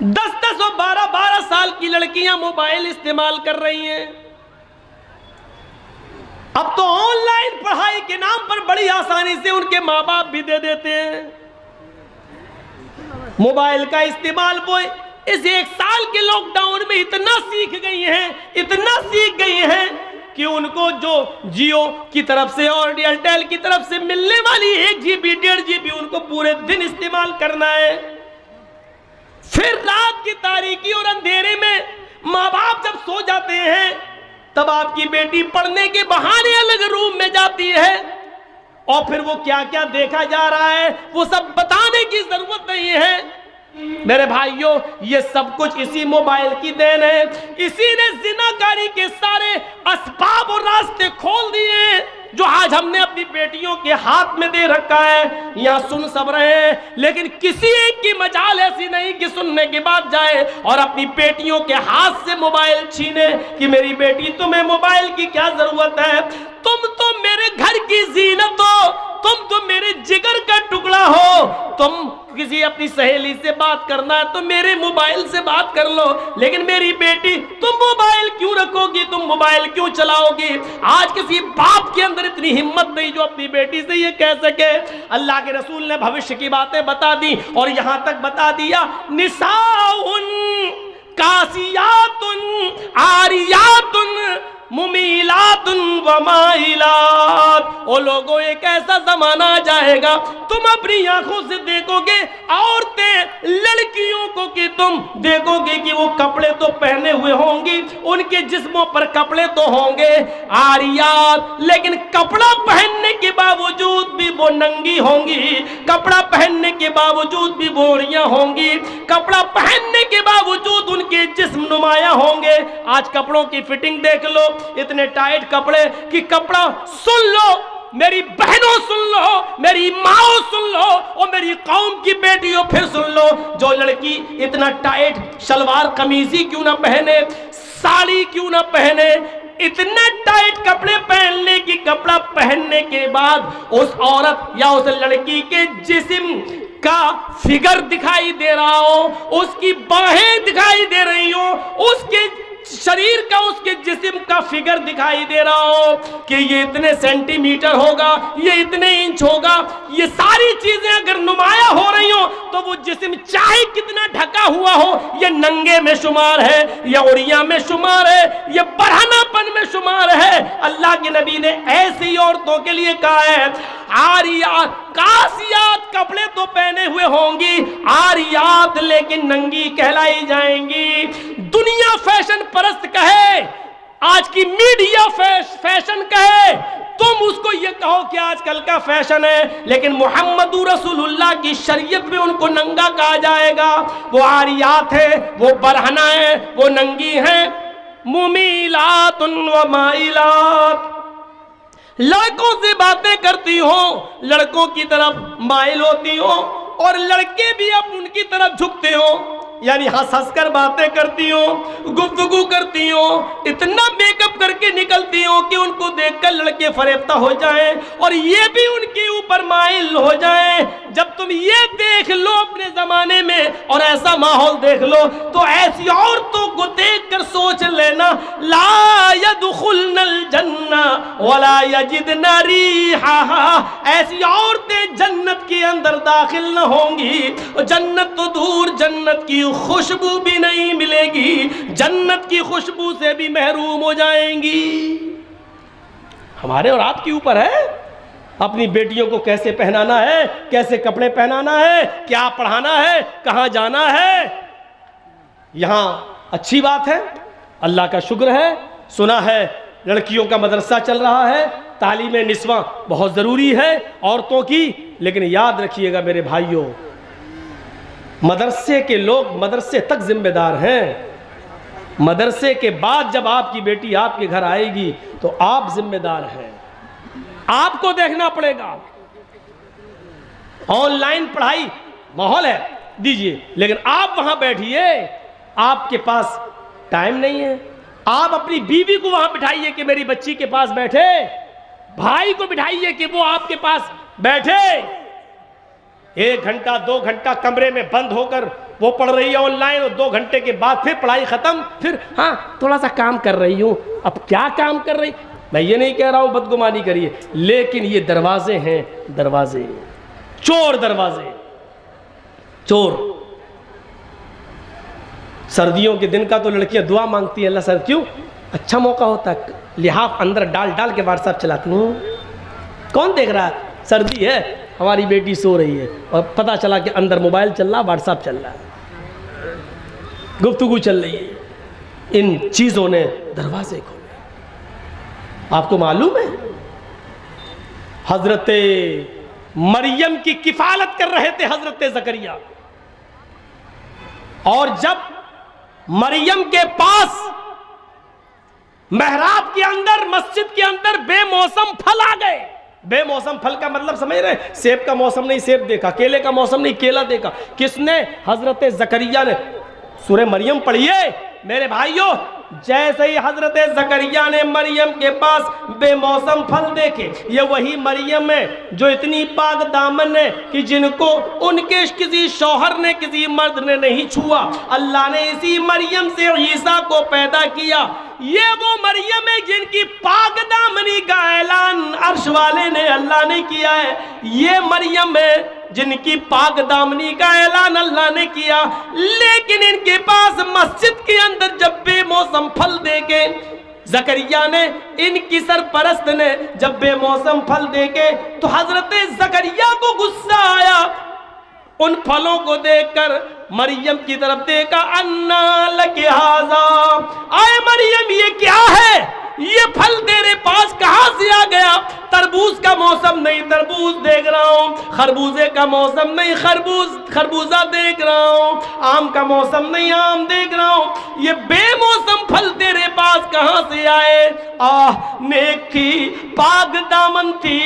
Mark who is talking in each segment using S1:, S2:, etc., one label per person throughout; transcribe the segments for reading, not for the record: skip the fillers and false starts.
S1: 10-10 اور 12-12 سال کی لڑکیاں موبائل استعمال کر رہی ہیں. اب تو آن لائن پڑھائی کے نام پر بڑی آسانی سے ان کے ماں باپ بھی دے دیتے ہیں. موبائل کا استعمال وہ اس 1 سال کے لاک ڈاؤن میں اتنا سیکھ گئی ہیں کہ ان کو جو جیو کی طرف سے اور ایئرٹیل کی طرف سے ملنے والی 1 GB 1.5 GB ان کو پورے دن استعمال کرنا ہے. پھر رات کی تاریکی اور اندھیرے میں ماں باپ جب سو جاتے ہیں تب آپ کی بیٹی پڑھنے کے بہانے الگ روم میں جاتی ہے اور پھر وہ کیا کیا دیکھا جا رہا ہے وہ سب بتانے کی ضرورت نہیں ہے. میرے بھائیوں، یہ سب کچھ اسی موبائل کی دین ہے. اسی نے زناکاری کے سارے اسباب اور راستے کھول دیے ہیں جو آج ہم نے اپنی بیٹیوں کے ہاتھ میں دے رکھا ہے. یہاں سن سب رہے ہیں لیکن کسی ایک کی مجال ایسی نہیں کہ سننے کے بعد جائے اور اپنی بیٹیوں کے ہاتھ سے موبائل چھینے کہ میری بیٹی تمہیں موبائل کی کیا ضرورت ہے، تم تو میرے گھر کی زینت ہو، تم تو میرے جگر کا ٹکڑا ہو، تم کسی اپنی سہیلی سے بات کرنا ہے تو میرے موبائل سے بات کر لو، لیکن میری بیٹی تم موبائل کیوں رکھو گی، تم موبائل کیوں چلاؤ گی؟ آج کسی باپ کے اندر اتنی ہمت نہیں جو اپنی بیٹی سے یہ کہہ سکے. اللہ کے رسول نے بھوشیہ کی باتیں بتا دی اور یہاں تک بتا دیا نساء کاسیات عاریات ممیلات ومائلات. او لوگوں، ایک ایسا زمانہ آ جائے گا تم اپنی آنکھوں سے دیکھو گے عورتیں لڑکیوں کو کہ تم دیکھو گے کہ وہ کپڑے تو پہنے ہوئے ہوں گی، ان کے جسموں پر کپڑے تو ہوں گے عاریات، لیکن کپڑا پہننے کے باوجود بھی وہ ننگی ہوں گی، کپڑا پہننے کے باوجود بھی بوڑیاں ہوں گی، کپڑا پہننے کے باوجود ان کے جسم نمایاں ہوں گے. آج کپڑوں کی فٹنگ دیکھ لو، اتنے ٹائٹ کپڑے کہ کپڑا سن لو، میری بہنوں سن لو، میری ماں سن لو اور میری قوم کی بیٹیوں پھر سن لو، جو لڑکی اتنا ٹائٹ شلوار قمیضی کیوں نہ پہنے، ساڑی کیوں نہ پہنے، اتنے ٹائٹ کپڑے پہننے کی کپڑا پہننے کے بعد اس عورت یا اس لڑکی کے جسم کا فگر دکھائی دے رہا ہو، اس کی باہیں دکھائی دے رہی ہو، اس کے شریر کا اس کے جسم کا فگر دکھائی دے رہا ہو کہ یہ اتنے سینٹی میٹر ہوگا، یہ اتنے انچ ہوگا، یہ ساری چیزیں اگر نمایاں ہو رہی ہوں تو وہ جسم چاہے کتنا ڈھکا ہوا ہو یہ ننگے میں شمار ہے، یہ عریاں میں شمار ہے، یہ برہنہ پن میں شمار ہے. اللہ کے نبی نے ایسی عورتوں کے لیے کہا ہے عاریات کاسیات، کپڑے تو پہنے ہوئے ہوں گی، عاریات لیکن ننگی کہلائی جائیں گی. دنیا فیشن پرست کہے، آج کی میڈیا فیشن کہے، تم اس کو یہ کہو کہ آج کل کا فیشن ہے، لیکن محمد رسول اللہ کی شریعت میں ان کو ننگا کہا جائے گا. وہ عاریات ہے، وہ برہنہ ہے، وہ ننگی ہیں. ممیلات و مائلات، لڑکوں سے باتیں کرتی ہو، لڑکوں کی طرف مائل ہوتی ہو اور لڑکے بھی اب ان کی طرف جھکتے ہو، یعنی ہنس ہنس کر باتیں کرتی ہوں، گفتگو کرتی ہوں، اتنا میک اپ کر کے نکلتی ہوں کہ ان کو دیکھ کر لڑکے فریفتہ ہو جائیں اور یہ بھی ان کے اوپر مائل ہو جائیں. جب تم یہ دیکھ لو اپنے زمانے میں اور ایسا ماحول دیکھ لو تو ایسی عورتوں کو دیکھ کر سوچ لینا لا يدخلن الجنہ ولا یجدن ریحہا، ایسی عورتیں جنت کے اندر داخل نہ ہوں گی، جنت تو دور، جنت کی خوشبو بھی نہیں ملے گی، جنت کی خوشبو سے بھی محروم ہو جائیں گی. ہمارے اور آپ کے اوپر ہے اپنی بیٹیوں کو کیسے پہنانا ہے، کیسے کپڑے پہنانا ہے، کیا پڑھانا ہے، کہاں جانا ہے. یہاں اچھی بات ہے، اللہ کا شکر ہے، سنا ہے لڑکیوں کا مدرسہ چل رہا ہے، تعلیم نسواں بہت ضروری ہے عورتوں کی، لیکن یاد رکھیے گا میرے بھائیوں، مدرسے کے لوگ مدرسے تک ذمہ دار ہیں. مدرسے کے بعد جب آپ کی بیٹی آپ کے گھر آئے گی تو آپ ذمہ دار ہیں، آپ کو دیکھنا پڑے گا. آن لائن پڑھائی ماحول ہے دیجئے، لیکن آپ وہاں بیٹھیے، آپ کے پاس ٹائم نہیں ہے. آپ اپنی بیوی کو وہاں بٹھائیے کہ میری بچی کے پاس بیٹھے، بھائی کو بٹھائیے کہ وہ آپ کے پاس بیٹھے. 1 گھنٹہ 2 گھنٹہ کمرے میں بند ہو کر وہ پڑھ رہی ہے آن لائن اور 2 گھنٹے کے بعد پھر پڑھائی ختم، پھر ہاں تھوڑا سا کام کر رہی ہوں. اب کیا کام کر رہی؟ میں یہ نہیں کہہ رہا ہوں بدگمانی کریے، لیکن یہ دروازے ہیں، دروازے چور، دروازے چور. سردیوں کے دن کا تو لڑکیاں دعا مانگتی ہیں اللہ سر، کیوں؟ اچھا موقع ہوتا ہے، لحاف اندر ڈال ڈال کے واٹس ایپ چلاتی ہوں. کون دیکھ رہا ہے؟ سردی ہے، ہماری بیٹی سو رہی ہے اور پتہ چلا کہ اندر موبائل چل رہا، واٹس ایپ چل رہا ہے، گفتگو چل رہی ہے. ان چیزوں نے دروازے کھولے. آپ کو معلوم ہے حضرت مریم کی کفالت کر رہے تھے حضرت زکریا، اور جب مریم کے پاس محراب کے اندر، مسجد کے اندر بے موسم پھل آ گئے. بے موسم پھل کا مطلب سمجھ رہے ہیں؟ سیب کا موسم نہیں سیب دیکھا، کیلے کا موسم نہیں کیلا دیکھا. کس نے؟ حضرت زکریا نے. سورہ مریم پڑھیے میرے بھائیوں. جیسے ہی حضرت زکریا نے مریم کے پاس بے موسم پھل دیکھے، یہ وہی مریم ہے جو اتنی پاک دامن ہے کہ جن کو ان کے کسی شوہر نے، کسی مرد نے نہیں چھوا. اللہ نے اسی مریم سے عیسیٰ کو پیدا کیا. یہ وہ مریم ہے جن کی پاک دامنی کا اعلان عرش والے نے، اللہ نے کیا ہے. یہ مریم ہے جن کی پاک دامنی کا اعلان اللہ نے کیا. لیکن ان کے پاس مسجد کے اندر جب بے موسم پھل دیکھے، زکریا نے، ان کی سرپرست نے جب بے موسم پھل دیکھے تو حضرت زکریا کو غصہ آیا. ان پھلوں کو دیکھ کر مریم کی طرف دیکھا. انا لک ھذا، اے مریم یہ کیا ہے؟ یہ پھل تیرے پاس کہاں سے آ گیا؟ تربوز کا موسم نہیں تربوز دیکھ رہا ہوں، خربوزے کا موسم نہیں خربوزہ دیکھ رہا ہوں، آم کا موسم نہیں آم دیکھ رہا ہوں. یہ بے موسم پھل تیرے پاس کہاں سے آئے؟ نیک تھی، پاک دامن تھی،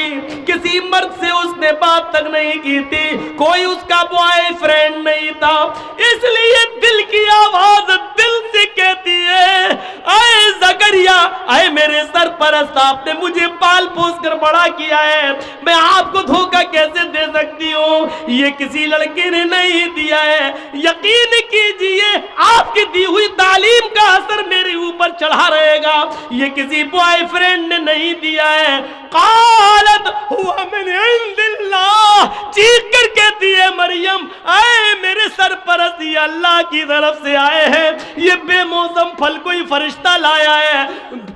S1: کسی مرد سے اس نے بات تک نہیں کی تھی، کوئی اس کا بوائے فرینڈ نہیں تھا. اس لیے دل کی آواز دل سے کہتی ہے، اے زکریا، اے میرے سرپرست، آپ نے مجھے پال پوس کر بڑا کیا ہے، میں آپ کو دھوکہ کیسے دے سکتی ہوں؟ یہ کسی لڑکے نے نہیں دیا ہے. یقین کیجئے آپ کی دی ہوئی تعلیم کا اثر میرے اوپر چڑھا رہے گا. یہ کسی بوائے فرینڈ نے نہیں دیا ہے. قالت ہوا من عند اللہ، چیخ کر کہتی ہے مریم، اے میرے سرپرست، یہ اللہ کی طرف سے آئے ہیں. یہ بے موسم پھل کوئی فرشتہ لایا ہے،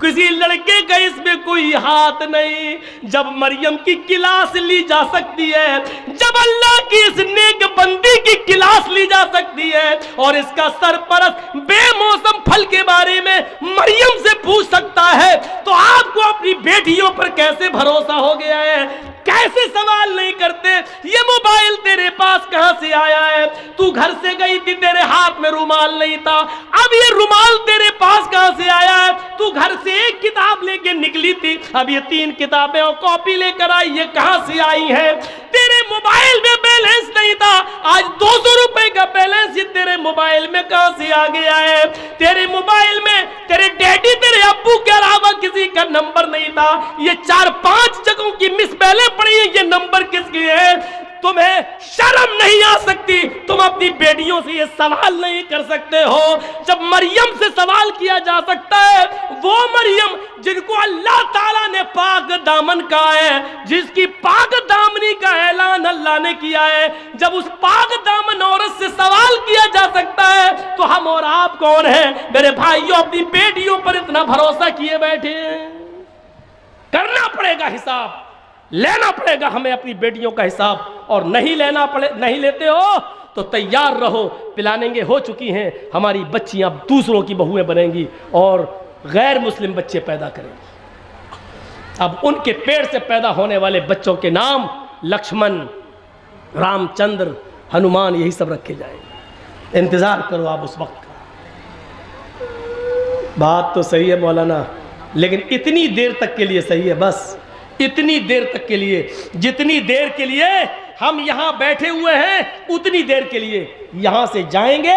S1: کسی لڑکے کا اس میں کوئی ہاتھ نہیں. جب مریم کی کلاس لی جا سکتی ہے، جب اللہ کی اس نیک بندی کی کلاس لی جا سکتی ہے، اور اس کا سرپرست بے موسم پھل کے بارے میں مریم سے پوچھ سکتا ہے، تو آپ کو اپنی بیٹیوں پر کیسے بھروسہ ہو گیا ہے؟ کیسے سوال نہیں کرتے؟ یہ موبائل تیرے پاس کہاں سے آیا ہے؟ تو گھر سے گئی تھی، تیرے ہاتھ میں رومال نہیں تھا، اب یہ رومال تیرے پاس کہاں سے آیا ہے؟ تو گھر سے ایک کتاب لے کے نکلی تھی، اب یہ 3 کتابیں اور کاپی لے کر آئی، یہ کہاں سے آئی ہیں؟ تیرے موبائل میں بیلنس نہیں تھا، آج 200 روپے کا بیلنس یہ تیرے موبائل میں کہاں سے آ گیا ہے؟ تیرے موبائل میں تیرے ڈیڈی، تیرے ابو کے علاوہ کسی کا نمبر نہیں تھا، یہ 4-5 جگہوں کی مس بیلیں پڑی ہیں، یہ نمبر کس کے ہیں؟ تمہیں شرم نہیں آ سکتی؟ تم اپنی بیٹیوں سے یہ سوال نہیں کر سکتے ہو؟ جب مریم سے سوال کیا جا سکتا ہے، وہ مریم جن کو اللہ تعالیٰ نے پاک دامن کہا ہے، جس کی پاک دامنی کا اعلان اللہ نے کیا ہے، جب اس پاک دامن عورت سے سوال کیا جا سکتا ہے تو ہم اور آپ کون ہیں؟ میرے بھائیوں، اپنی بیٹیوں پر اتنا بھروسہ کیے بیٹھے ہیں؟ کرنا پڑے گا حساب، لینا پڑے گا ہمیں اپنی بیٹیوں کا حساب. اور نہیں لیتے ہو تو تیار رہو، پلانیں گے ہو چکی ہیں، ہماری بچیاں دوسروں کی بہویں بنیں گی اور غیر مسلم بچے پیدا کریں گی. اب ان کے پیڑ سے پیدا ہونے والے بچوں کے نام لکشمن، رام چندر، ہنومان، یہی سب رکھے جائیں گے. انتظار کرو آپ اس وقت کا. بات تو صحیح ہے مولانا، لیکن اتنی دیر تک کے لیے صحیح ہے، بس اتنی دیر تک کے لیے، جتنی دیر کے لیے ہم یہاں بیٹھے ہوئے ہیں، اتنی دیر کے لیے. یہاں سے جائیں گے،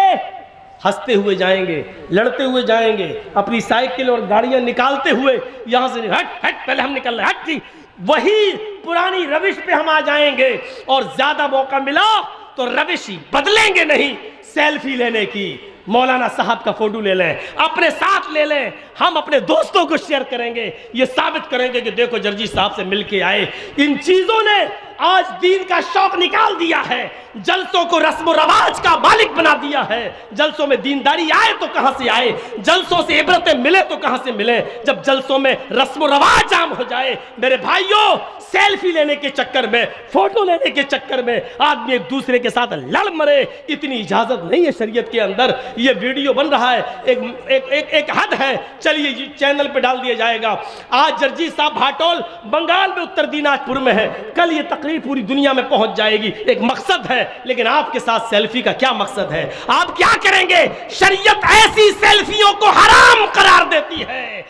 S1: ہنستے ہوئے جائیں گے، لڑتے ہوئے جائیں گے، اپنی سائیکل اور گاڑیاں نکالتے ہوئے یہاں سے ہٹ پہلے ہم نکل رہے، ہٹ جی، وہی پرانی روش پہ ہم آ جائیں گے. اور زیادہ موقع ملا تو روش بدلیں گے نہیں سیلفی لینے کی. مولانا صاحب کا فوٹو لے لیں, اپنے ساتھ لے لیں, ہم اپنے دوستوں کو شیئر کریں گے, یہ ثابت کریں گے کہ دیکھو جرجی صاحب سے مل کے آئے. ان چیزوں نے آج دین کا شوق نکال دیا ہے, جلسوں کو رسم و رواج کا مالک بنا دیا ہے. جلسوں میں دینداری آئے تو کہاں سے آئے, جلسوں سے عبرتیں ملے تو کہاں سے ملے, جب جلسوں میں رسم و رواج عام ہو جائے. میرے بھائیوں, سیلفی لینے کے چکر میں, فوٹو لینے کے چکر میں آدمی ایک دوسرے کے ساتھ لڑ مرے, اتنی اجازت نہیں ہے شریعت کے اندر. یہ ویڈیو بن رہا ہے, ایک حد ہے, چلیے چینل پہ ڈال دیا جائے گا. آج جرجی صاحب بھاٹول بنگال میں اتر دیناج پور میں ہے, کل یہ تقریر پوری دنیا میں پہنچ جائے گی. ایک مقصد ہے, لیکن آپ کے ساتھ سیلفی کا کیا مقصد ہے؟ آپ کیا کریں گے؟ شریعت ایسی سیلفیوں کو حرام قرار دیتی ہے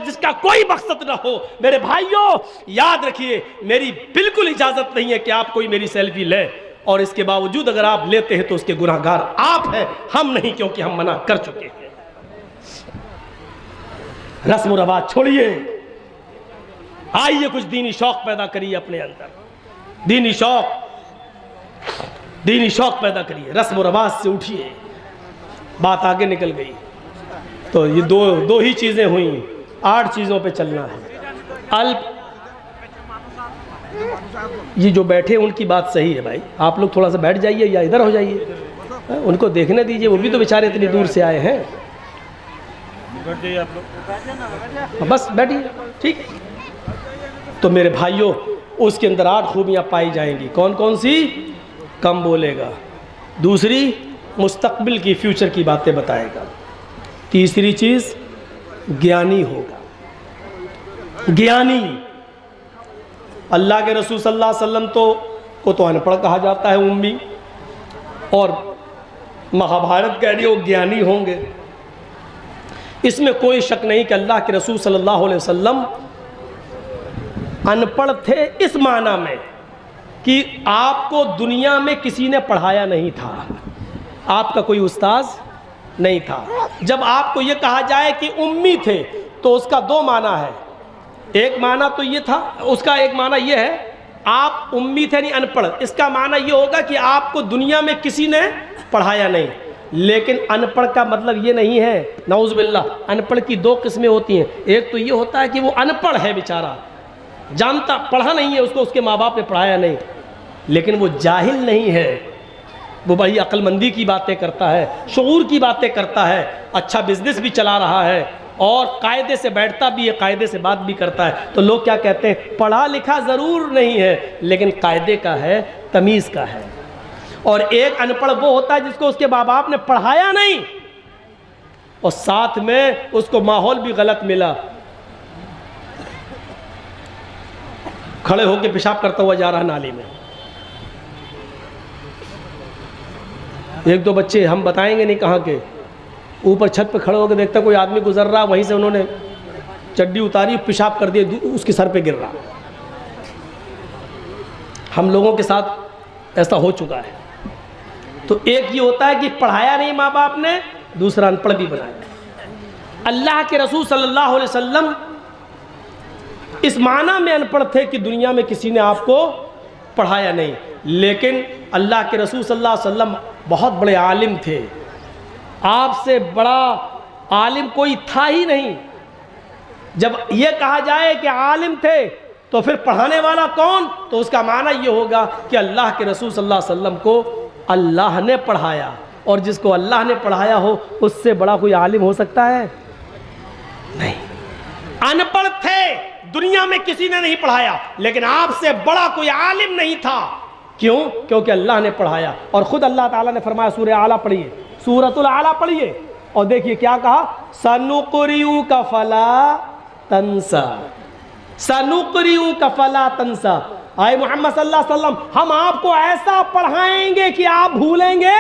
S1: جس کا کوئی مقصد نہ ہو. میرے بھائیوں یاد رکھیے, میری بالکل اجازت نہیں ہے کہ آپ کوئی میری سیلفی لے, اور اس کے باوجود اگر آپ لیتے ہیں تو اس کے گناہگار آپ ہیں, ہم نہیں, کیونکہ ہم منع کر چکے ہیں. رسم و رواج چھوڑیے, آئیے کچھ دینی شوق پیدا کریے اپنے اندر, دینی شوق پیدا کریے, رسم و رواج سے اٹھیے. بات آگے نکل گئی تو یہ دو ہی چیزیں ہوئیں, 8 چیزوں پہ چلنا ہے. یہ جو بیٹھے ان کی بات صحیح ہے بھائی, آپ لوگ تھوڑا سا بیٹھ جائیے یا ادھر ہو جائیے, ان کو دیکھنے دیجئے, وہ بھی تو بیچارے اتنی دور سے آئے ہیں. بس بیٹھیے, ٹھیک. تو میرے بھائیوں, اس کے اندر 8 خوبیاں پائی جائیں گی. کون کون سی؟ کم بولے گا, دوسری مستقبل کی, فیوچر کی باتیں بتائے گا, تیسری چیز گیانی ہوگا. گیانی, اللہ کے رسول صلی اللہ علیہ وسلم کو تو ان پڑھ کہا جاتا ہے, امی, اور مہابھارت کہہ رہی ہو گیانی ہوں گے. اس میں کوئی شک نہیں کہ اللہ کے رسول صلی اللہ علیہ وسلم ان پڑھ تھے اس معنی میں کہ آپ کو دنیا میں کسی نے پڑھایا نہیں تھا, آپ کا کوئی استاذ نہیں تھا. جب آپ کو یہ کہا جائے کہ امی تھے تو اس کا 2 معنی ہے. ایک معنی تو یہ تھا, اس کا ایک معنی یہ ہے آپ امی تھے, نہیں ان پڑھ. اس کا معنی یہ ہوگا کہ آپ کو دنیا میں کسی نے پڑھایا نہیں. لیکن ان پڑھ کا مطلب یہ نہیں ہے, نعوذ باللہ. ان پڑھ کی 2 قسمیں ہوتی ہیں. ایک تو یہ ہوتا ہے کہ وہ ان پڑھ ہے بیچارہ, جانتا, پڑھا نہیں ہے, اس کو اس کے ماں باپ نے پڑھایا نہیں. لیکن وہ جاہل نہیں ہے, وہ بڑی عقل مندی کی باتیں کرتا ہے, شعور کی باتیں کرتا ہے, اچھا بزنس بھی چلا رہا ہے, اور قاعدے سے بیٹھتا بھی ہے, قاعدے سے بات بھی کرتا ہے. تو لوگ کیا کہتے ہیں, پڑھا لکھا ضرور نہیں ہے لیکن قاعدے کا ہے, تمیز کا ہے. اور ایک ان پڑھ وہ ہوتا ہے جس کو اس کے ماں باپ نے پڑھایا نہیں, اور ساتھ میں اس کو ماحول بھی غلط ملا, کھڑے ہو کے پیشاب کرتا ہوا جا رہا نالی میں. 1-2 بچے, ہم بتائیں گے نہیں کہاں کے, اوپر چھت پہ کھڑے ہو کے دیکھتا کوئی آدمی گزر رہا, وہیں سے انہوں نے چڈی اتاری, پیشاب کر دیا, اس کے سر پہ گر رہا. ہم لوگوں کے ساتھ ایسا ہو چکا ہے. تو ایک یہ ہوتا ہے کہ پڑھایا نہیں ماں باپ نے, دوسرا ان پڑھ بھی بنایا. اللہ کے رسول صلی اللہ علیہ وسلم اس معنی میں ان پڑھ تھے کہ دنیا میں کسی نے آپ کو پڑھایا نہیں. لیکن اللہ کے رسول صلی اللہ علیہ وسلم بہت بڑے عالم تھے, آپ سے بڑا عالم کوئی تھا ہی نہیں. جب یہ کہا جائے کہ عالم تھے تو پھر پڑھانے والا کون, تو اس کا معنی یہ ہوگا کہ اللہ کے رسول صلی اللہ علیہ وسلم کو اللہ نے پڑھایا, اور جس کو اللہ نے پڑھایا ہو اس سے بڑا کوئی عالم ہو سکتا ہے؟ نہیں. ان پڑھ تھے, دنیا میں کسی نے نہیں پڑھایا, لیکن آپ سے بڑا کوئی عالم نہیں تھا. کیوں؟ کیونکہ اللہ نے پڑھایا. اور خود اللہ تعالیٰ نے فرمایا, سورہ اعلیٰ پڑھیے, سورۃ الاعلیٰ پڑھیے, اور دیکھیے کیا کہا, سَنُقْرِئُكَ فَلَا تَنْسَى, سَنُقْرِئُكَ فَلَا تَنْسَى. آئے محمد صلی اللہ علیہ وسلم, ہم آپ کو ایسا پڑھائیں گے کہ آپ بھولیں گے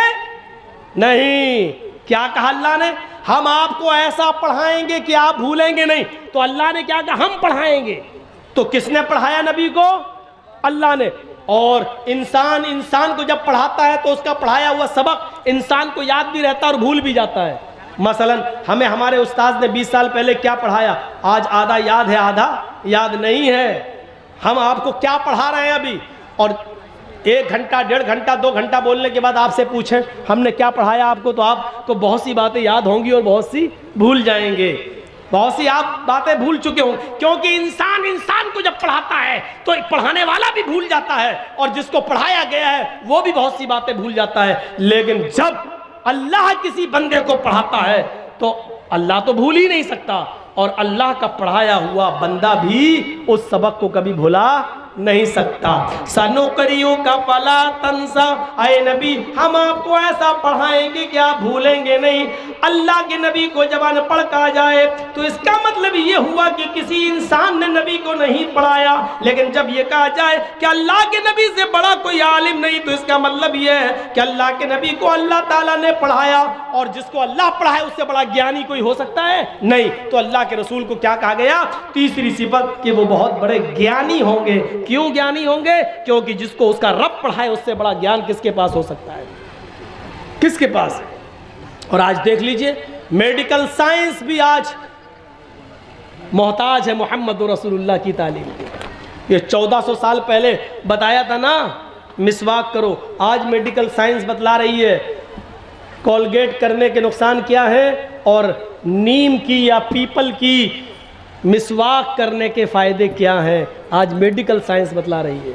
S1: نہیں. کیا کہا اللہ نے؟ ہم آپ کو ایسا پڑھائیں گے کہ آپ بھولیں گے نہیں. تو اللہ نے کیا کہا, ہم پڑھائیں گے. تو کس نے پڑھایا نبی کو؟ اللہ نے. اور انسان کو جب پڑھاتا ہے تو اس کا پڑھایا ہوا سبق انسان کو یاد بھی رہتا ہے اور بھول بھی جاتا ہے. مثلا ہمیں ہمارے استاذ نے 20 سال پہلے کیا پڑھایا, آج آدھا یاد ہے, آدھا یاد نہیں ہے. ہم آپ کو کیا پڑھا رہے ہیں ابھی, اور 1 گھنٹہ 1.5 گھنٹہ 2 گھنٹہ بولنے کے بعد آپ سے پوچھیں ہم نے کیا پڑھایا آپ کو، تو آپ کو بہت سی باتیں یاد ہوں گی اور بہت سی بھول جائیں گے، بہت سی آپ باتیں بھول چکے ہوں، کیونکہ انسان کو جب پڑھاتا ہے تو پڑھانے والا بھی بھول جاتا ہے اور جس کو پڑھایا گیا ہے وہ بھی بہت سی باتیں بھول جاتا ہے، لیکن جب اللہ کسی بندے کو پڑھاتا ہے تو اللہ تو بھول ہی نہیں سکتا، اور اللہ کا پڑھایا ہوا بندہ بھی اس سبق کو کبھی بھولا نہیں سکتا۔ سَنُقْرِئُكَ فَلَا تَنْسَى، اے نبی ہم آپ کو ایسا پڑھائیں گے کہ آپ بھولیں گے نہیں۔ اللہ کے نبی کو جب ان پڑھ کہا جائے تو اس کا مطلب یہ ہوا کہ کسی انسان نے نبی کو نہیں پڑھایا، لیکن جب یہ کہا جائے کہ اللہ کے نبی سے بڑا کوئی عالم نہیں، تو اس کا مطلب یہ ہے کہ اللہ کے نبی کو اللہ تعالیٰ نے پڑھایا، اور جس کو اللہ پڑھائے اس سے بڑا گیانی کوئی ہو سکتا ہے نہیں۔ تو اللہ کے رسول کو کیا کہا گیا؟ تیسری صفت کہ وہ بہت بڑے گیانی ہوں گے۔ کیوں گیانی ہوں گے؟ کیونکہ جس کو اس کا رب پڑھائے اس سے بڑا گیان کس کے پاس ہو سکتا ہے؟ کس کے پاس؟ اور آج دیکھ لیجئے میڈیکل سائنس بھی آج محتاج ہے محمد رسول اللہ کی تعلیم کی۔ یہ 1400 سال پہلے بتایا تھا نا مسواک کرو، آج میڈیکل سائنس بتلا رہی ہے کولگیٹ کرنے کے نقصان کیا ہے اور نیم کی یا پیپل کی مسواک کرنے کے فائدے کیا ہیں، آج میڈیکل سائنس بتلا رہی ہے۔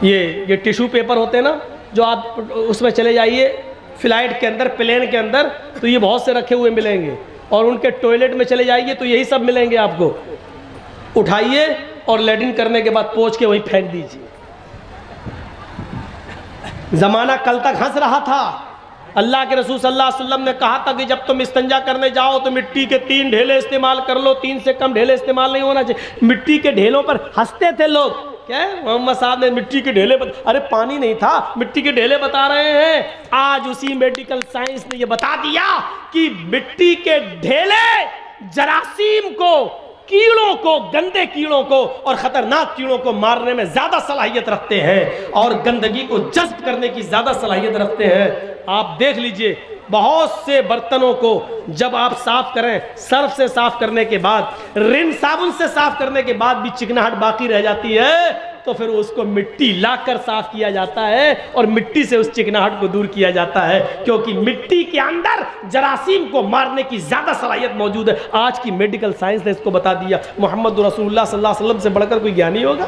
S1: یہ ٹیشو پیپر ہوتے ہیں نا جو آپ اس میں چلے جائیے فلائٹ کے اندر، پلین کے اندر، تو یہ بہت سے رکھے ہوئے ملیں گے، اور ان کے ٹوائلٹ میں چلے جائیے تو یہی سب ملیں گے آپ کو، اٹھائیے اور لیٹرن کرنے کے بعد پوچھ کے وہی پھینک دیجیے۔ زمانہ کل تک ہنس رہا تھا، اللہ کے رسول صلی اللہ علیہ وسلم نے کہا تھا کہ جب تم استنجا کرنے جاؤ تو مٹی کے 3 ڈھیلے استعمال کر لو، 3 سے کم ڈھیلے استعمال نہیں ہونا چاہیے۔ مٹی کے ڈھیلوں پر ہنستے تھے لوگ، کیا ہے محمد صاحب نے مٹی کے ڈھیلے ارے پانی نہیں تھا، مٹی کے ڈھیلے بتا رہے ہیں۔ آج اسی میڈیکل سائنس نے یہ بتا دیا کہ مٹی کے ڈھیلے جراثیم کو، کیڑوں کو، گندے کیڑوں کو اور خطرناک کیڑوں کو مارنے میں زیادہ صلاحیت رکھتے ہیں، اور گندگی کو جذب کرنے کی زیادہ صلاحیت رکھتے ہیں۔ آپ دیکھ لیجئے بہت سے برتنوں کو جب آپ صاف کریں، سرف سے صاف کرنے کے بعد، رن صابن سے صاف کرنے کے بعد بھی چکناہٹ باقی رہ جاتی ہے، تو پھر اس کو مٹی لا کر صاف کیا جاتا ہے اور مٹی سے اس چکناہٹ کو دور کیا جاتا ہے، کیونکہ مٹی کے اندر جراثیم کو مارنے کی زیادہ صلاحیت موجود ہے۔ آج کی میڈیکل سائنس نے اس کو بتا دیا۔ محمد رسول اللہ صلی اللہ علیہ وسلم سے بڑھ کر کوئی گیانی ہوگا؟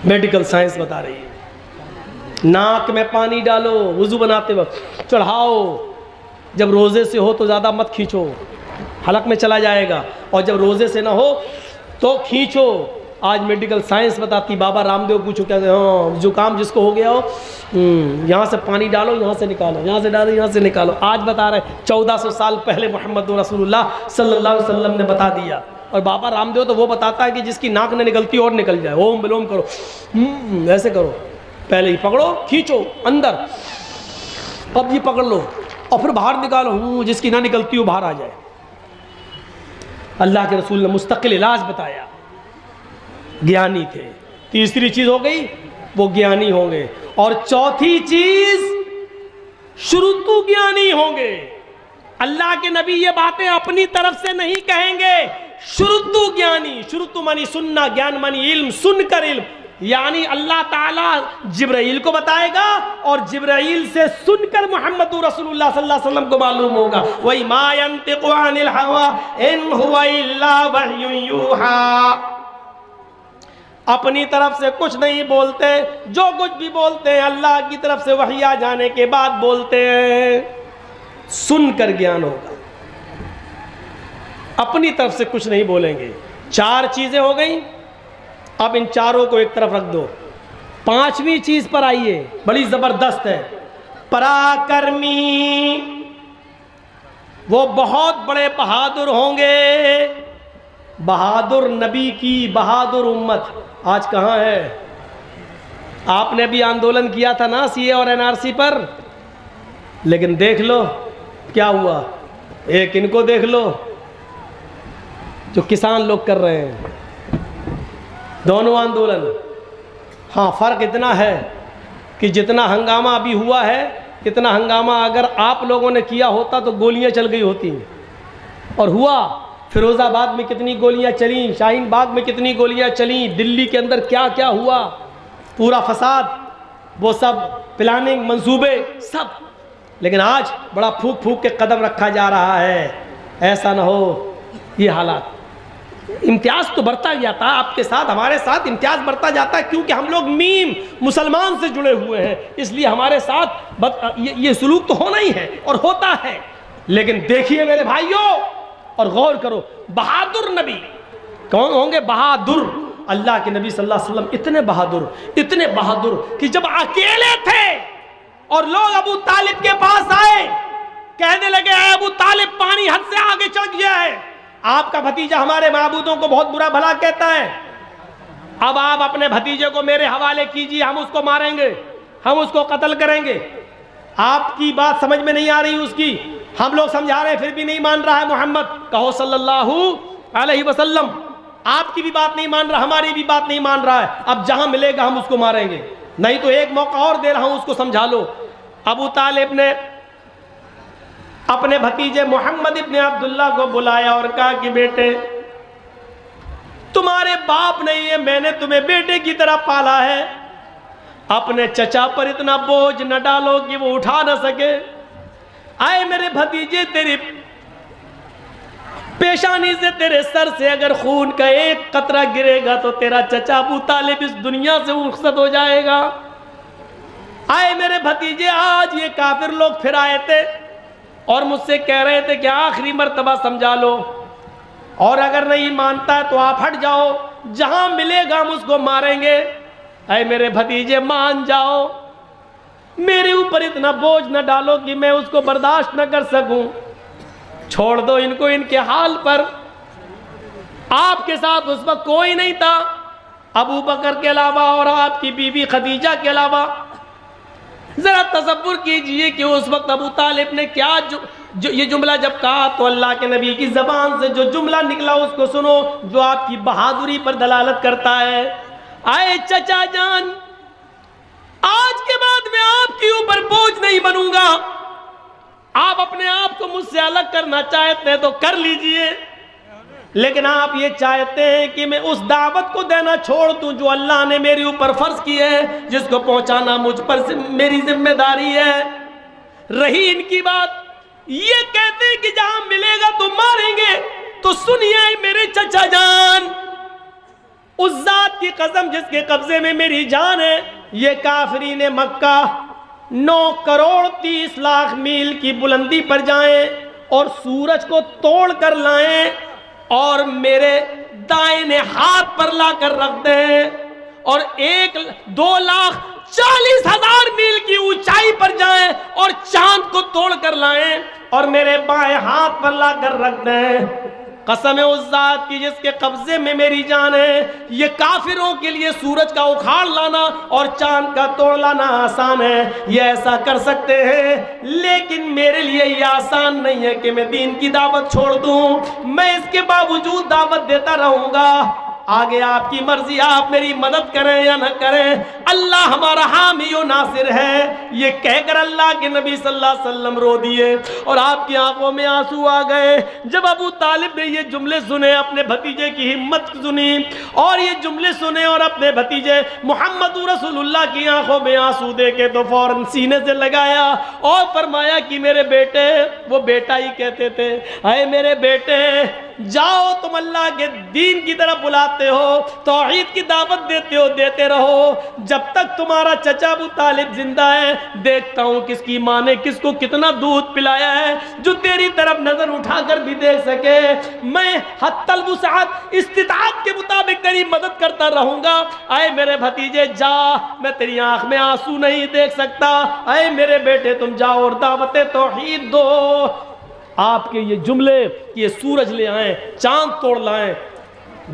S1: میڈیکل سائنس بتا رہی ہے ناک میں پانی ڈالو وضو بناتے وقت، چڑھاؤ، جب روزے سے ہو تو زیادہ مت کھینچو، حلق میں چلا جائے گا، اور جب روزے سے نہ ہو تو کھینچو۔ آج میڈیکل سائنس بتاتی، بابا رام دیو پوچھو کیا زکام جس کو ہو گیا ہو، یہاں سے پانی ڈالو، یہاں سے نکالو، یہاں سے ڈالو، یہاں سے نکالو۔ آج بتا رہے 1400 سال پہلے محمد رسول اللہ صلی اللہ علیہ وسلم نے بتا دیا۔ اور بابا رام دیو تو وہ بتاتا ہے کہ جس کی ناک نہ نکلتی اور نکل جائے، اوم بلوم کرو، ایسے کرو، پہلے ہی پکڑو، کھینچو اندر، اب یہ پکڑ لو اور پھر باہر نکالو، جس کی نہ نکلتی ہو باہر آ جائے۔ اللہ کے رسول نے مستقل علاج بتایا، گیانی تھے۔ تیسری چیز ہو گئی وہ گیانی ہوں گے، اور چوتھی چیز شروطو گیانی ہوں گے۔ اللہ کے نبی یہ باتیں اپنی طرف سے نہیں کہیں گے، شروطو گیانی، شروطو مانی سننا، گیان مانی علم، سن کر علم، یعنی اللہ تعالیٰ جبرائیل کو بتائے گا اور جبرائیل سے سن کر محمد رسول اللہ صلی اللہ علیہ وسلم کو معلوم ہوگا۔ وَإِ مَا يَنْتِقُ عَنِ الْهَوَىٰ إِنْ هُوَ إِلَّا وَحْيٌ يُوحَىٰ، اپنی طرف سے کچھ نہیں بولتے، جو کچھ بھی بولتے ہیں اللہ کی طرف سے وحی آ جانے کے بعد بولتے ہیں۔ سن کر گیان ہوگا، اپنی طرف سے کچھ نہیں بولیں گے۔ 4 چیزیں ہو گئیں، اب ان چاروں کو ایک طرف رکھ دو۔ 5ویں چیز پر آئیے، بڑی زبردست ہے، پراکرمی، وہ بہت بڑے بہادر ہوں گے۔ بہادر نبی کی بہادر امت آج کہاں ہے؟ آپ نے بھی آندولن کیا تھا نا سی اے اور NRC پر، لیکن دیکھ لو کیا ہوا۔ ایک ان کو دیکھ لو جو کسان لوگ کر رہے ہیں، دونوں آندولن۔ ہاں فرق اتنا ہے کہ جتنا ہنگامہ ابھی ہوا ہے، اتنا ہنگامہ اگر آپ لوگوں نے کیا ہوتا تو گولیاں چل گئی ہوتی، اور ہوا فیروز آباد میں کتنی گولیاں چلیں، شاہین باغ میں کتنی گولیاں چلیں، دلی کے اندر کیا کیا ہوا، پورا فساد، وہ سب پلاننگ، منصوبے سب. لیکن آج بڑا پھونک پھونک کے قدم رکھا جا رہا ہے. ایسا نہ ہو یہ حالات. امتیاز تو بڑھتا جاتا ہے آپ کے ساتھ، ہمارے ساتھ امتیاز بڑھتا جاتا ہے، کیونکہ ہم لوگ میم مسلمان سے جڑے ہوئے ہیں، اس لیے ہمارے ساتھ یہ سلوک تو ہونا ہی ہے اور ہوتا ہے. لیکن دیکھیے میرے بھائیوں اور غور کرو، بہادر نبی کون ہوں گے؟ بہادر. اللہ کے نبی صلی اللہ علیہ وسلم اتنے بہادر کہ جب اکیلے تھے اور لوگ ابو طالب کے پاس آئے، کہنے لگے اے ابو طالب پانی حد سے آگے چڑھ گیا ہے، آپ کا بھتیجا ہمارے معبودوں کو بہت برا بھلا کہتا ہے، اب آپ اپنے بھتیجے کو میرے حوالے کیجیے، ہم اس کو ماریں گے، ہم اس کو قتل کریں گے. آپ کی بات سمجھ میں نہیں آ رہی اس کی، ہم لوگ سمجھا رہے ہیں پھر بھی نہیں مان رہا ہے. محمد کہو صلی اللہ علیہ وسلم، آپ کی بھی بات نہیں مان رہا، ہماری بھی بات نہیں مان رہا ہے، اب جہاں ملے گا ہم اس کو ماریں گے. نہیں تو ایک موقع اور دے رہا ہوں، اس کو سمجھا لو. ابو طالب نے اپنے بھتیجے محمد ابن عبداللہ کو بلایا اور کہا کہ بیٹے تمہارے باپ نہیں ہے، میں نے تمہیں بیٹے کی طرح پالا ہے، اپنے چچا پر اتنا بوجھ نہ ڈالو کہ وہ اٹھا نہ سکے. آئے میرے بھتیجے، تیری پیشانی سے، تیرے سر سے اگر خون کا ایک قطرہ گرے گا تو تیرا چچا ابو طالب اس دنیا سے رخصت ہو جائے گا. آئے میرے بھتیجے، آج یہ کافر لوگ پھر آئے تھے اور مجھ سے کہہ رہے تھے کہ آخری مرتبہ سمجھا لو، اور اگر نہیں مانتا ہے تو آپ ہٹ جاؤ، جہاں ملے گا ہم اس کو ماریں گے. اے میرے بھتیجے مان جاؤ، میرے اوپر اتنا بوجھ نہ ڈالو کہ میں اس کو برداشت نہ کر سکوں، چھوڑ دو ان کو ان کے حال پر. آپ کے ساتھ اس وقت کوئی نہیں تھا ابو بکر کے علاوہ اور آپ کی بیوی خدیجہ کے علاوہ. ذرا تصور کیجئے کہ اس وقت ابو طالب نے کیا یہ جملہ جب کہا تو اللہ کے نبی کی زبان سے جو جملہ نکلا اس کو سنو، جو آپ کی بہادری پر دلالت کرتا ہے. آئے چچا جان، آج کے بعد میں آپ کے اوپر بوجھ نہیں بنوں گا، آپ اپنے آپ کو مجھ سے الگ کرنا چاہتے ہیں تو کر لیجئے، لیکن آپ یہ چاہتے ہیں کہ میں اس دعوت کو دینا چھوڑ دوں جو اللہ نے میرے اوپر فرض کی ہے، جس کو پہنچانا مجھ پر میری ذمہ داری ہے. رہی ان کی بات، یہ کہتے ہیں کہ جہاں ملے گا تو ماریں گے. تو سنیے میرے چچا جان، اس ذات کی قسم جس کے قبضے میں میری جان ہے، یہ کافرین مکہ 9 کروڑ 30 لاکھ میل کی بلندی پر جائیں اور سورج کو توڑ کر لائیں اور میرے دائیں ہاتھ پر لا کر رکھ دیں، اور 2,40,000 میل کی اونچائی پر جائیں اور چاند کو توڑ کر لائیں اور میرے بائیں ہاتھ پر لا کر رکھ دیں. قسم ہے اس ذات کی جس کے قبضے میں میری جان ہے، یہ کافروں کے لیے سورج کا اکھاڑ لانا اور چاند کا توڑ لانا آسان ہے، یہ ایسا کر سکتے ہیں، لیکن میرے لیے یہ آسان نہیں ہے کہ میں دین کی دعوت چھوڑ دوں. میں اس کے باوجود دعوت دیتا رہوں گا، آگے آپ کی مرضی، آپ میری مدد کریں یا نہ کریں، اللہ ہمارا حامی و ناصر ہے. یہ کہہ کر اللہ کے نبی صلی اللہ علیہ وسلم رو دیے اور آپ کی آنکھوں میں آنسو آ گئے. جب ابو طالب نے یہ جملے سنے، اپنے بھتیجے کی ہمت سنی اور یہ جملے سنے اور اپنے بھتیجے محمد رسول اللہ کی آنکھوں میں آنسو دیکھے تو فوراً سینے سے لگایا اور فرمایا کہ میرے بیٹے، وہ بیٹا ہی کہتے تھے، اے میرے بیٹے جاؤ، تم اللہ کے دین کی طرف بلاتے ہو، توحید کی دعوت دیتے ہو، دیتے رہو، جب تک تمہارا چچا ابو طالب زندہ ہے دیکھتا ہوں کس کی ماں نے کس کو کتنا دودھ پلایا ہے جو تیری طرف نظر اٹھا کر بھی دیکھ سکے. میں حتی الوسعت استطاعت کے مطابق تیری مدد کرتا رہوں گا. اے میرے بھتیجے جا، میں تیری آنکھ میں آنسو نہیں دیکھ سکتا، اے میرے بیٹے تم جاؤ اور دعوت توحید دو. آپ کے یہ جملے، یہ سورج لے آئیں، چاند توڑ لائیں،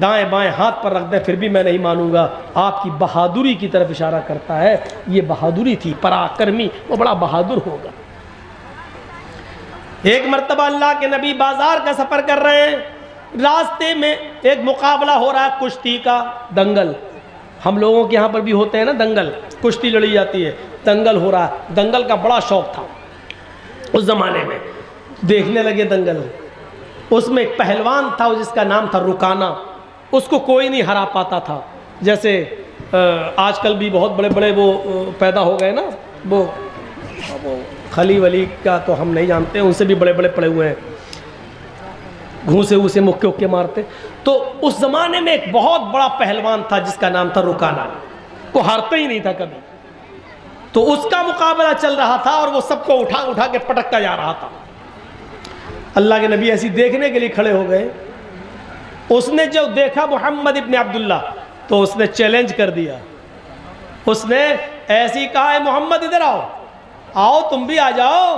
S1: دائیں بائیں ہاتھ پر رکھ دیں، پھر بھی میں نہیں مانوں گا، آپ کی بہادری کی طرف اشارہ کرتا ہے. یہ بہادری تھی، پراکرمی، وہ بڑا بہادر ہوگا. ایک مرتبہ اللہ کے نبی بازار کا سفر کر رہے ہیں، راستے میں ایک مقابلہ ہو رہا ہے کشتی کا، دنگل. ہم لوگوں کے یہاں پر بھی ہوتے ہیں نا دنگل، کشتی لڑی جاتی ہے، دنگل ہو رہا ہے. دنگل کا بڑا شوق تھا اس زمانے میں، دیکھنے لگے دنگل. اس میں ایک پہلوان تھا جس کا نام تھا رکانہ، اس کو کوئی نہیں ہرا پاتا تھا. جیسے آج کل بھی بہت بڑے بڑے وہ پیدا ہو گئے نا، وہ خلی ولی کا تو ہم نہیں جانتے، ان سے بھی بڑے بڑے پڑے ہوئے ہیں، گھوسے اسے مکے اکے مارتے. تو اس زمانے میں ایک بہت بڑا پہلوان تھا جس کا نام تھا رکانہ، وہ ہارتا ہی نہیں تھا کبھی. تو اس کا مقابلہ چل رہا تھا اور وہ سب کو اٹھا اٹھا کے پٹکتا جا رہا تھا. اللہ کے نبی ایسی دیکھنے کے لیے کھڑے ہو گئے. اس نے جب دیکھا محمد ابن عبداللہ تو اس نے چیلنج کر دیا. اس نے ایسی کہا ہے محمد ادھر آؤ، آؤ تم بھی آ جاؤ،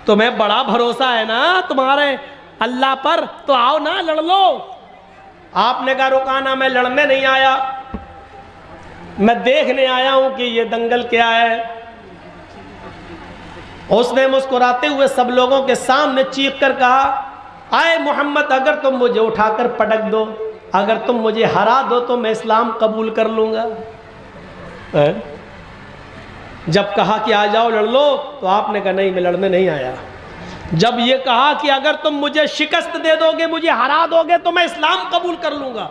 S1: تمہیں بڑا بھروسہ ہے نا تمہارے اللہ پر، تو آؤ نا لڑ لو. آپ نے کہا رکانہ میں لڑنے نہیں آیا، میں دیکھنے آیا ہوں کہ یہ دنگل کیا ہے. اس نے مسکراتے ہوئے سب لوگوں کے سامنے چیخ کر کہا آئے محمد، اگر تم مجھے اٹھا کر پٹک دو، اگر تم مجھے ہرا دو تو میں اسلام قبول کر لوں گا. جب کہا کہ آ جاؤ لڑ لو تو آپ نے کہا نہیں، میں لڑنے نہیں آیا. جب یہ کہا کہ اگر تم مجھے شکست دے دو گے، مجھے ہرا دو گے تو میں اسلام قبول کر لوں گا،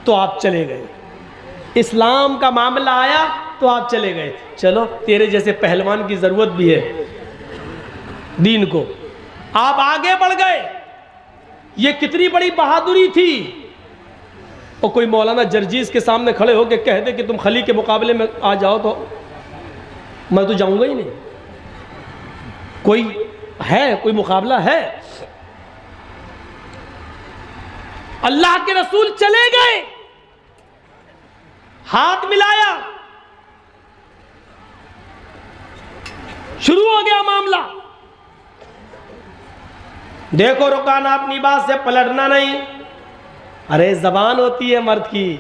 S1: تو آپ چلے گئے. اسلام کا معاملہ آیا تو آپ چلے گئے. چلو تیرے جیسے پہلوان کی ضرورت بھی ہے دین کو. آپ آگے بڑھ گئے. یہ کتنی بڑی بہادری تھی. اور کوئی مولانا جرجیز کے سامنے کھڑے ہو کے کہہ دے کہ تم خلی کے مقابلے میں آ جاؤ تو میں تو جاؤں گا ہی نہیں. کوئی ہے، کوئی مقابلہ ہے؟ اللہ کے رسول چلے گئے، ہاتھ ملایا، شروع ہو گیا معاملہ. دیکھو رکانہ اپنی بات سے پلٹنا نہیں. ارے زبان ہوتی ہے مرد کی،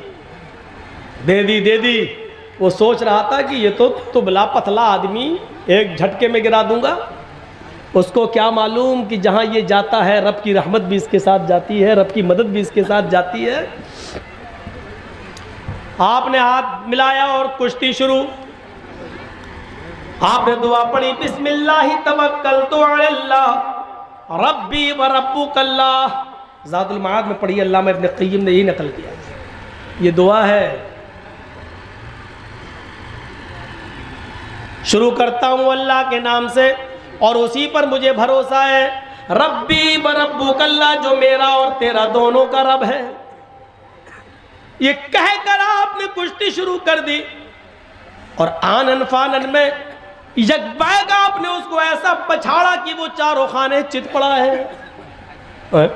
S1: دے دی. وہ سوچ رہا تھا کہ یہ تو تبلا پتلا آدمی ایک جھٹکے میں گرا دوں گا. اس کو کیا معلوم کہ جہاں یہ جاتا ہے رب کی رحمت بھی اس کے ساتھ جاتی ہے، رب کی مدد بھی اس کے ساتھ جاتی ہے. آپ نے ہاتھ ملایا اور کشتی شروع. آپ نے دعا پڑھی بسم اللہ توکلت علی اللہ ربی و ربک اللہ. زاد المعاد میں پڑھی، علامہ ابن قیم نے یہی نقل کیا. یہ دعا ہے. شروع کرتا ہوں اللہ کے نام سے اور اسی پر مجھے بھروسہ ہے. ربی و ربک اللہ، جو میرا اور تیرا دونوں کا رب ہے. یہ کہہ کر آپ نے کشتی شروع کر دی اور آنن فانن میں یک بیگ آپ نے اس کو ایسا پچھاڑا کہ وہ چاروں خانے چت پڑا ہے.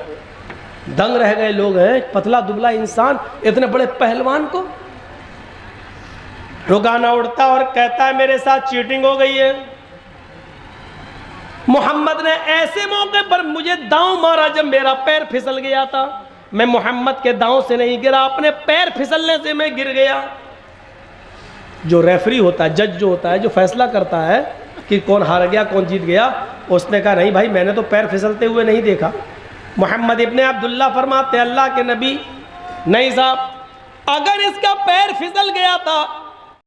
S1: دنگ رہ گئے لوگ. ہیں پتلا دبلا انسان اتنے بڑے پہلوان کو. رکانہ اڑتا اور کہتا ہے میرے ساتھ چیٹنگ ہو گئی ہے. محمد نے ایسے موقع پر مجھے داؤں مارا جب میرا پیر پھسل گیا تھا. میں محمد کے داؤں سے نہیں گرا، اپنے پیر پھسلنے سے میں گر گیا. جو ریفری ہوتا ہے، جج جو ہوتا ہے، جو فیصلہ کرتا ہے کہ کون ہار گیا کون جیت گیا، اس نے کہا نہیں بھائی میں نے تو پیر پھسلتے ہوئے نہیں دیکھا. محمد ابن عبداللہ فرماتے اللہ کے نبی نہیں صاحب، اگر اس کا پیر پھسل گیا تھا